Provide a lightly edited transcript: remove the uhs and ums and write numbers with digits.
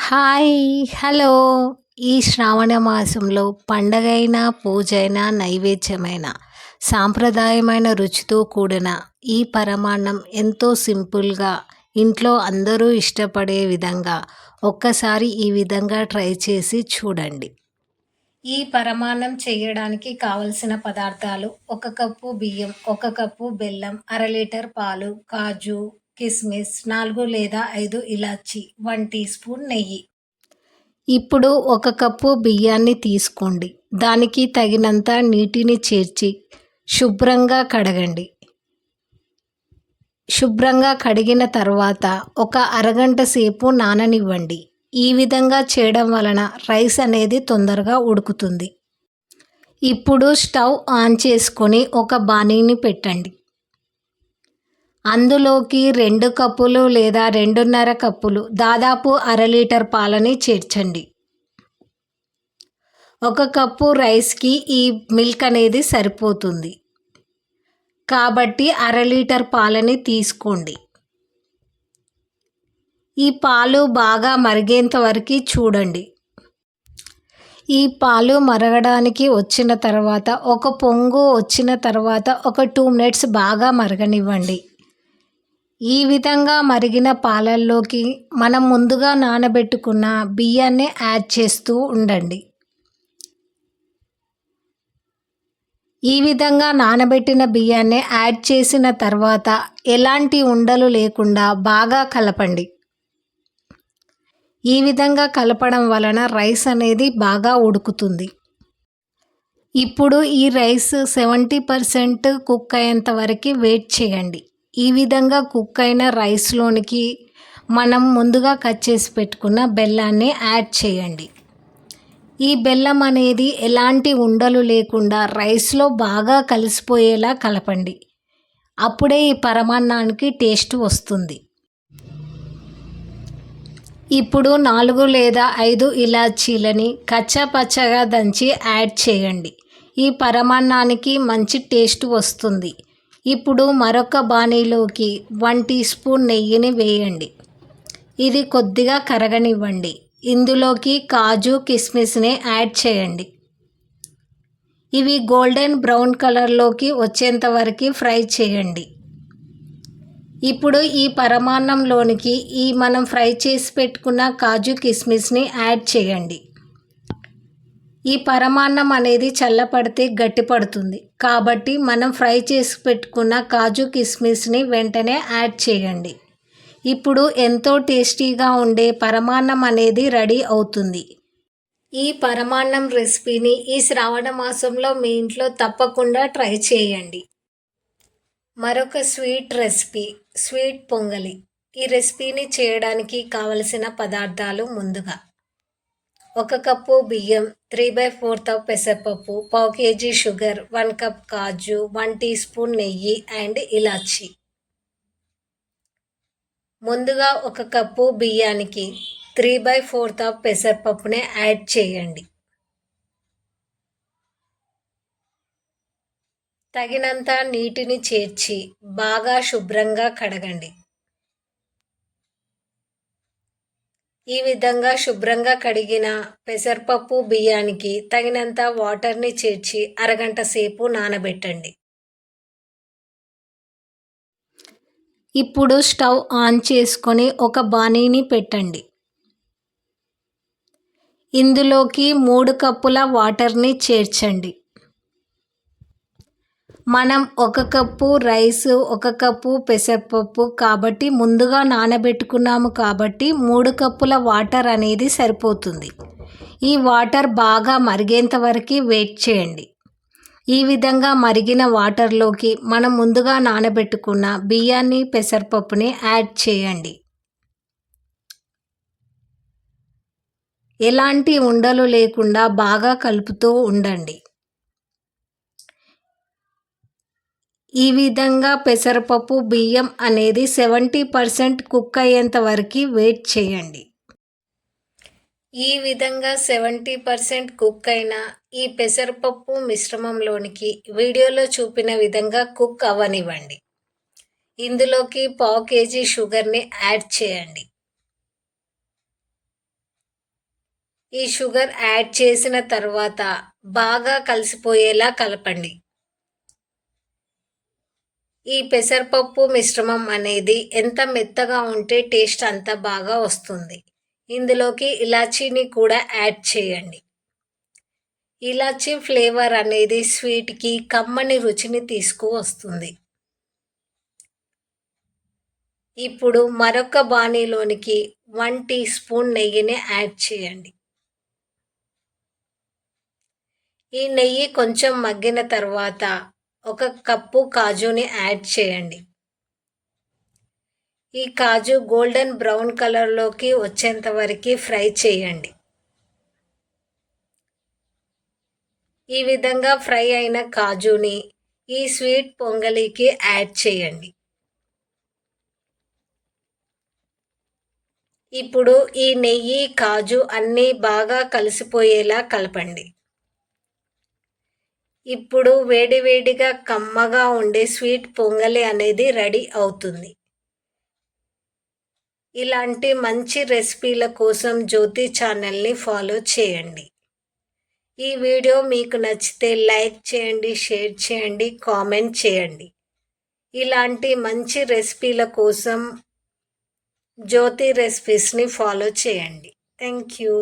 Hi! Hello! ఈ శ్రావణ మాసంలో పండగైనా, పూజైనా, నైవేద్యమైన, సాంప్రదాయమైన రుచితో కూడిన ఈ పరమాన్నం ఎంతో సింపుల్‌గా ఇంట్లో అందరూ ఇష్టపడే విధంగా ఒక్కసారి ఈ విధంగా ట్రై చేసి చూడండి. ఈ పరమాన్నం చేయడానికి కావలసిన పదార్థాలు: ఒక కప్పు బియ్యం, ఒక కప్పు బెల్లం, అర లీటర్ పాలు, కాజు, కిస్మిస్, 4 లేదా 5 ఇలాచీ, 1 టీ స్పూన్ నెయ్యి. ఇప్పుడు ఒక కప్పు బియ్యాన్ని తీసుకోండి. దానికి తగినంత నీటిని చేర్చి శుభ్రంగా కడగండి. శుభ్రంగా కడిగిన తర్వాత ఒక అరగంట సేపు నాననివ్వండి. ఈ విధంగా చేయడం వలన రైస్ అనేది తొందరగా ఉడుకుతుంది. ఇప్పుడు స్టవ్ ఆన్ చేసుకొని ఒక బాణీని పెట్టండి. అందులోకి 2 కప్పులు లేదా 2.5 కప్పులు దాదాపు అర లీటర్ పాలని చేర్చండి. ఒక కప్పు రైస్కి ఈ మిల్క్ అనేది సరిపోతుంది కాబట్టి అర లీటర్ పాలని తీసుకోండి. ఈ పాలు బాగా మరిగేంత వరకు చూడండి. ఈ పాలు మరగడానికి వచ్చిన తర్వాత, ఒక పొంగు వచ్చిన తర్వాత ఒక 2 మినిట్స్ బాగా మరగనివ్వండి. ఈ విధంగా మరిగిన పాలల్లోకి మనం ముందుగా నానబెట్టుకున్న బియ్యాన్ని యాడ్ చేస్తూ ఉండండి. ఈ విధంగా నానబెట్టిన బియ్యాన్ని యాడ్ చేసిన తర్వాత ఎలాంటి ఉండలు లేకుండా బాగా కలపండి. ఈ విధంగా కలపడం వలన రైస్ అనేది బాగా ఉడుకుతుంది. ఇప్పుడు ఈ రైస్ 70% కుక్ అయ్యేంత వరకు వెయిట్ చేయండి. ఈ విధంగా కుక్ అయిన రైస్లోనికి మనం ముందుగా కట్ చేసి పెట్టుకున్న బెల్లాన్ని యాడ్ చేయండి. ఈ బెల్లం అనేది ఎలాంటి ఉండలు లేకుండా రైస్లో బాగా కలిసిపోయేలా కలపండి. అప్పుడే ఈ పరమాన్నానికి టేస్ట్ వస్తుంది. ఇప్పుడు 4 లేదా 5 ఇలాచీలని కచ్చాపచ్చాగా దంచి యాడ్ చేయండి. ఈ పరమాన్నానికి మంచి టేస్ట్ వస్తుంది. ఇప్పుడు మరొక బాణీలోకి 1 టీ స్పూన్ నెయ్యిని వేయండి. ఇది కొద్దిగా కరగనివ్వండి. ఇందులోకి కాజు, కిస్మిస్ని యాడ్ చేయండి. ఇవి గోల్డెన్ బ్రౌన్ కలర్లోకి వచ్చేంత వరకు ఫ్రై చేయండి. ఇప్పుడు ఈ పరమాన్నంలోనికి మనం ఫ్రై చేసి పెట్టుకున్న కాజు, కిస్మిస్ని యాడ్ చేయండి. ఈ పరమాన్నం అనేది చల్లపడితే గట్టిపడుతుంది కాబట్టి మనం ఫ్రై చేసి పెట్టుకున్న కాజు, కిస్మిస్ని వెంటనే యాడ్ చేయండి. ఇప్పుడు ఎంతో టేస్టీగా ఉండే పరమాన్నం అనేది రెడీ అవుతుంది. ఈ పరమాన్నం రెసిపీని ఈ శ్రావణ మాసంలో మీ ఇంట్లో తప్పకుండా ట్రై చేయండి. మరొక స్వీట్ రెసిపీ, స్వీట్ పొంగలి. ఈ రెసిపీని చేయడానికి కావలసిన పదార్థాలు: ముందుగా ఒక కప్పు బియ్యం, 3/4 పెసరపప్పు, పావు కేజీ షుగర్, 1 కప్ కాజు, 1 టీ స్పూన్ నెయ్యి అండ్ ఇలాచీ. ముందుగా ఒక కప్పు బియ్యానికి 3/4 పెసరపప్పునే యాడ్ చేయండి. తగినంత నీటిని చేర్చి బాగా శుభ్రంగా కడగండి. ఈ విధంగా శుభ్రంగా కడిగిన పెసరపప్పు బియ్యానికి తగినంత వాటర్ని చేర్చి అరగంట సేపు నానబెట్టండి. ఇప్పుడు స్టవ్ ఆన్ చేసుకొని ఒక బాణీని పెట్టండి. ఇందులోకి 3 కప్పుల వాటర్ని చేర్చండి. మనం 1 కప్పు రైస్, 1 కప్పు పెసరపప్పు కాబట్టి ముందుగా నానబెట్టుకున్నాము కాబట్టి 3 కప్పుల వాటర్ అనేది సరిపోతుంది. ఈ వాటర్ బాగా మరిగేంత వరకు వెయిట్ చేయండి. ఈ విధంగా మరిగిన వాటర్లోకి మనం ముందుగా నానబెట్టుకున్న బియ్యాన్ని, పెసరపప్పుని యాడ్ చేయండి. ఎలాంటి ఉండలు లేకుండా బాగా కలుపుతూ ఉండండి. ఈ విధంగా పెసరపప్పు, బియ్యం అనేది 70% కుక్ అయ్యేంత వరకు వెయిట్ చేయండి. ఈ విధంగా 70% కుక్ అయిన ఈ పెసరపప్పు మిశ్రమంలోనికి వీడియోలో చూపిన విధంగా కుక్ అవ్వనివ్వండి. ఇందులోకి పావు కేజీ షుగర్ని యాడ్ చేయండి. ఈ షుగర్ యాడ్ చేసిన తర్వాత బాగా కలిసిపోయేలా కలపండి. ఈ పెసరపప్పు మిశ్రమం అనేది ఎంత మెత్తగా ఉంటే టేస్ట్ అంత బాగా వస్తుంది. ఇందులోకి ఇలాచీని కూడా యాడ్ చేయండి. ఇలాచీ ఫ్లేవర్ అనేది స్వీట్‌కి కమ్మని రుచిని తీసుకువస్తుంది. ఇప్పుడు మరొక బాణీలోనికి 1 టీ స్పూన్ నెయ్యిని యాడ్ చేయండి. ఈ నెయ్యి కొంచెం మగ్గిన తర్వాత 1 కప్పు కాజుని యాడ్ చేయండి. ఈ కాజు గోల్డెన్ బ్రౌన్ కలర్లోకి వచ్చేంత వరకు ఫ్రై చేయండి. ఈ విధంగా ఫ్రై అయిన కాజుని ఈ స్వీట్ పొంగలికి యాడ్ చేయండి. ఇప్పుడు ఈ నెయ్యి, కాజు అన్నీ బాగా కలిసిపోయేలా కలపండి. ఇప్పుడు వేడివేడిగా కమ్మగా ఉండే స్వీట్ పొంగలి అనేది రెడీ అవుతుంది. ఇలాంటి మంచి రెసిపీల కోసం జ్యోతి ఛానల్ని ఫాలో చేయండి. ఈ వీడియో మీకు నచ్చితే లైక్ చేయండి, షేర్ చేయండి, కామెంట్ చేయండి. ఇలాంటి మంచి రెసిపీల కోసం జ్యోతి రెసిపీస్ని ఫాలో చేయండి. Thank you.